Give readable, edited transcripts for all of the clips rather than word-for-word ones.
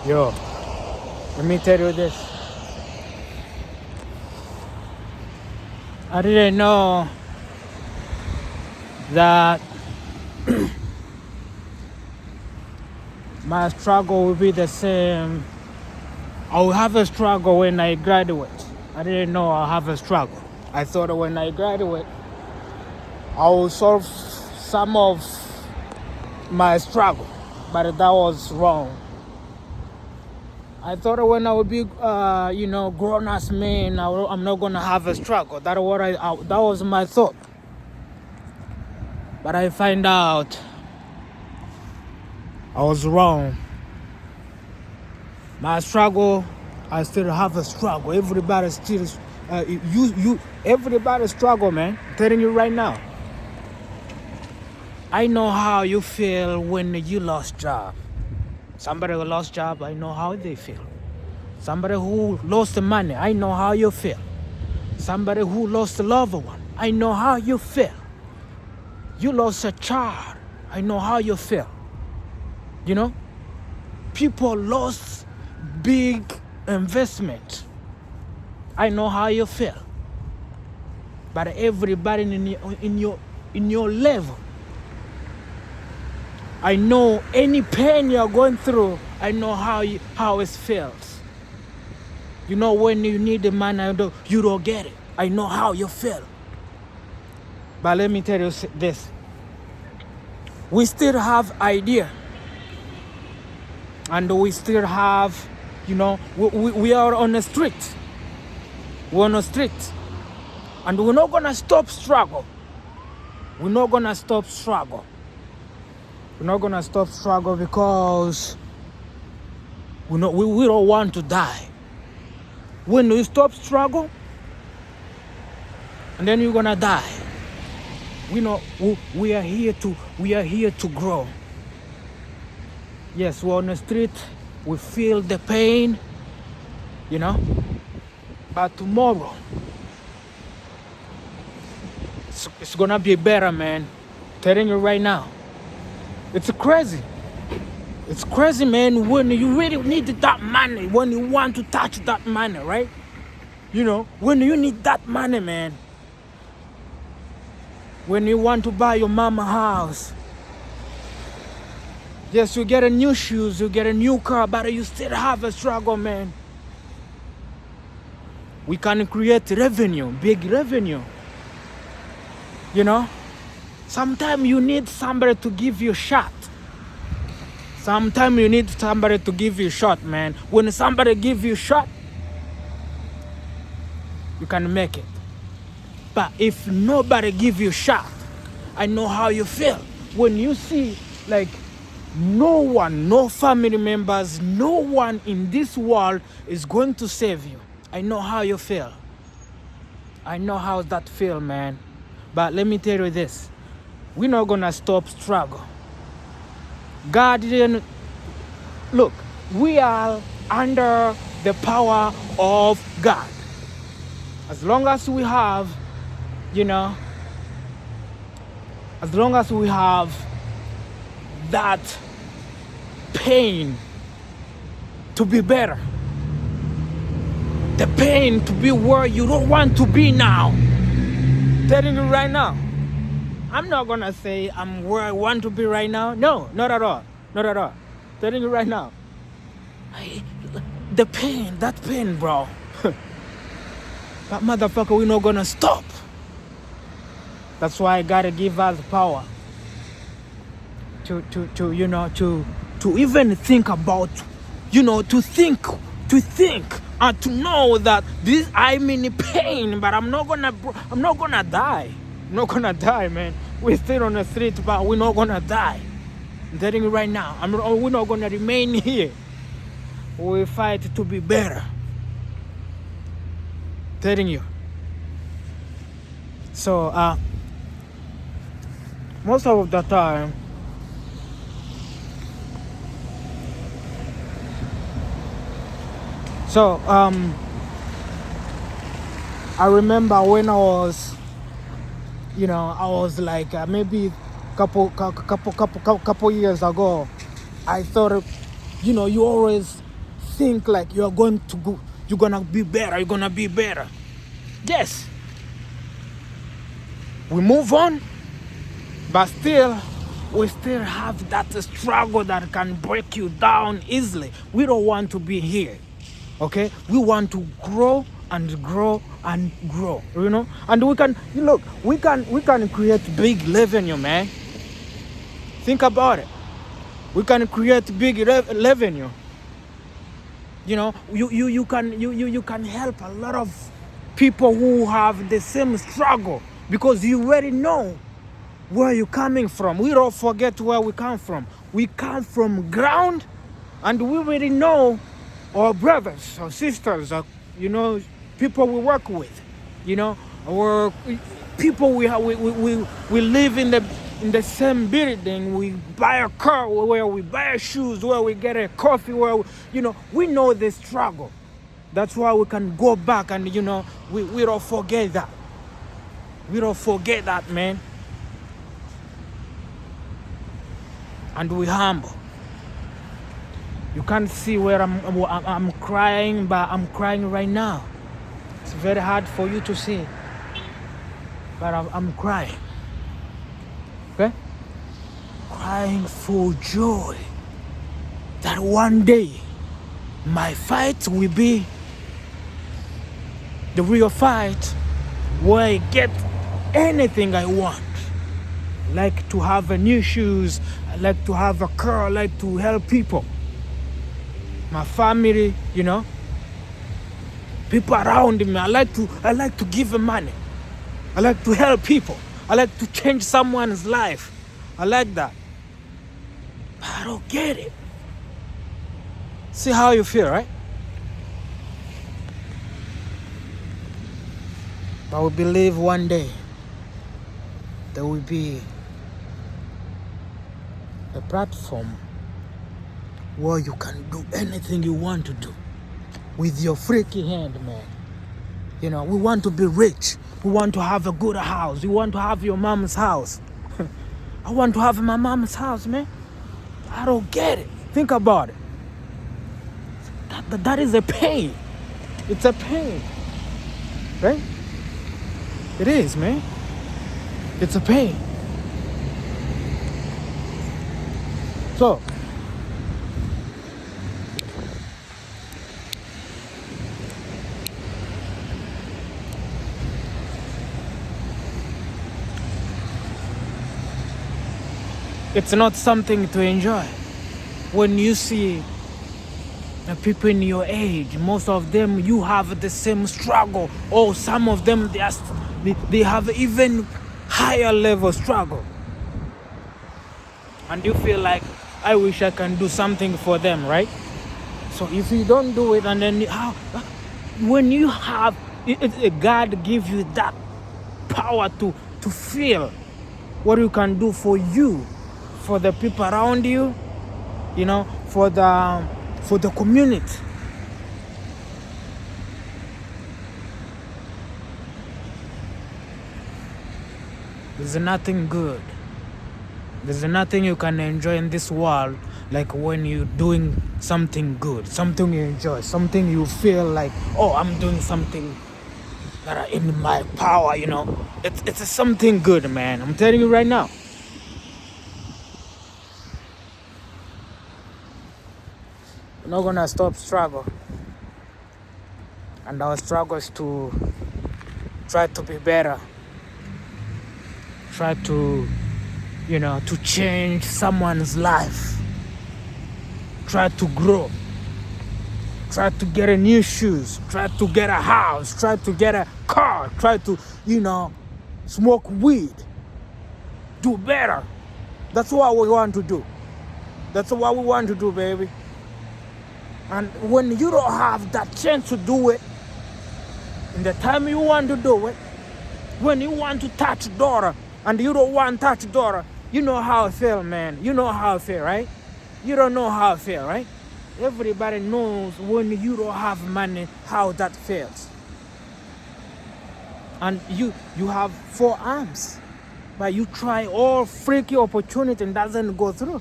Yo, let me tell you this. I didn't know that my struggle will be the same. I will have a struggle when I graduate. I didn't know I'll have a struggle. I thought when I graduate, I will solve some of my struggle, but that was wrong. I thought when I would be, grown as man, I'm not gonna have a struggle. That was my thought. But I find out I was wrong. My struggle, I still have a struggle. Everybody still, everybody struggle, man. I'm telling you right now. I know how you feel when you lost job. Somebody who lost job, I know how they feel. Somebody who lost the money, I know how you feel. Somebody who lost a loved one, I know how you feel. You lost a child, I know how you feel. You know, people lost big investment. I know how you feel. But everybody in your level, I know any pain you're going through, I know how it feels. You know, when you need the money, you don't get it. I know how you feel. But let me tell you this. We still have idea. And we still have, we are on the street. We're on the street. And we're not going to stop struggle. We're not going to stop struggle. We're not going to stop struggle because we don't want to die. When you stop struggle, and then you're going to die. We are here to grow. Yes, we're on the street. We feel the pain, But tomorrow, it's going to be better, man. I'm telling you right now. It's crazy. It's crazy, man, when you really need that money, when you want to touch that money, right? When you need that money, man. When you want to buy your mama house. Yes, you get a new shoes, you get a new car, but you still have a struggle, man. We can create revenue, big revenue. Sometimes you need somebody to give you a shot. Sometimes you need somebody to give you a shot, man. When somebody gives you a shot, you can make it. But if nobody gives you a shot, I know how you feel. When you see, no one, no family members, no one in this world is going to save you. I know how you feel. I know how that feel, man. But let me tell you this. We're not going to stop struggle. God didn't... Look, we are under the power of God. As long as we have, as long as we have that pain to be better, the pain to be where you don't want to be now. Telling you right now, I'm not gonna say I'm where I want to be right now. No, not at all. Not at all. Telling you right now. That pain, bro. That motherfucker, we're not gonna stop. That's why I gotta give us power to even think about, to think and to know that I'm in pain, but I'm not gonna die. I'm not gonna die, man. We're still on the street, but we're not gonna die. I'm telling you right now, we're not gonna remain here. We fight to be better. Telling you. So, most of the time, I remember when I was, like maybe couple years ago, I thought, you always think like you're going to go, you're gonna be better, you're gonna be better. Yes. We move on, but still, we still have that struggle that can break you down easily. We don't want to be here, okay? We want to grow and grow and grow, you know? And we can, look, we can create big revenue, man. Think about it. We can create big revenue. You know, you can help a lot of people who have the same struggle because you already know where you're coming from. We don't forget where we come from. We come from ground, and we already know our brothers, our sisters, you know, people we work with, you know, our people we live in the same building. We buy a car, where we buy shoes, where we get a coffee, where you know, we know the struggle. That's why we can go back and, you know, we don't forget that. We don't forget that, man. And we humble. You can't see where I'm crying, but I'm crying right now. It's very hard for you to see, but I'm crying. Okay? Crying for joy that one day my fight will be the real fight where I get anything I want. Like to have a new shoes, I like to have a car, I like to help people. My family, you know, people around me. I like to give them money. I like to help people. I like to change someone's life. I like that. But I don't get it. See how you feel, right? But we believe one day there will be a platform where you can do anything you want to do with your freaky hand, man. You know, we want to be rich. We want to have a good house. We want to have your mom's house. I want to have my mom's house, man. I don't get it. Think about it. That is a pain. It's a pain. Right? It is, man. It's a pain. So, it's not something to enjoy. When you see the people in your age, most of them, you have the same struggle, or some of them, they have even higher level struggle. And you feel like, I wish I can do something for them, right? So if you don't do it, and then when you have, God gives you that power to feel what you can do for you, for the people around you, you know, for the community. There's nothing good. There's nothing you can enjoy in this world like when you're doing something good, something you enjoy, something you feel like, oh, I'm doing something that are in my power, you know. It's something good, man. I'm telling you right now. We're not gonna stop struggle. And our struggle is to try to be better. Try to, you know, to change someone's life. Try to grow. Try to get a new shoes. Try to get a house. Try to get a car. Try to, you know, smoke weed. Do better. That's what we want to do. That's what we want to do, baby. And when you don't have that chance to do it, in the time you want to do it, when you want to touch daughter, and you don't want to touch daughter, you know how I feel, man. You know how I feel, right? You don't know how I feel, right? Everybody knows when you don't have money, how that feels. And you have 4 arms, but you try all freaky opportunity and doesn't go through.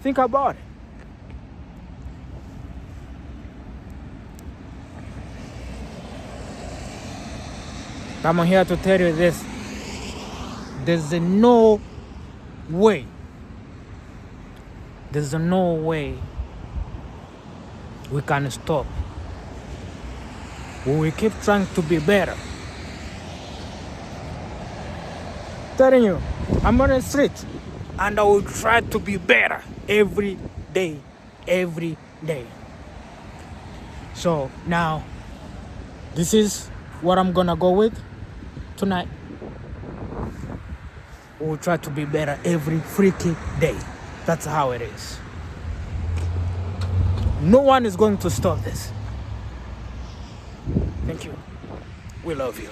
Think about it. I'm here to tell you this. There's no way. There's no way we can stop. We will keep trying to be better. Telling you, I'm on the street and I will try to be better every day. Every day. So now, this is what I'm gonna go with tonight. We'll try to be better every freaking day. That's how it is. No one is going to stop this. Thank you. We love you.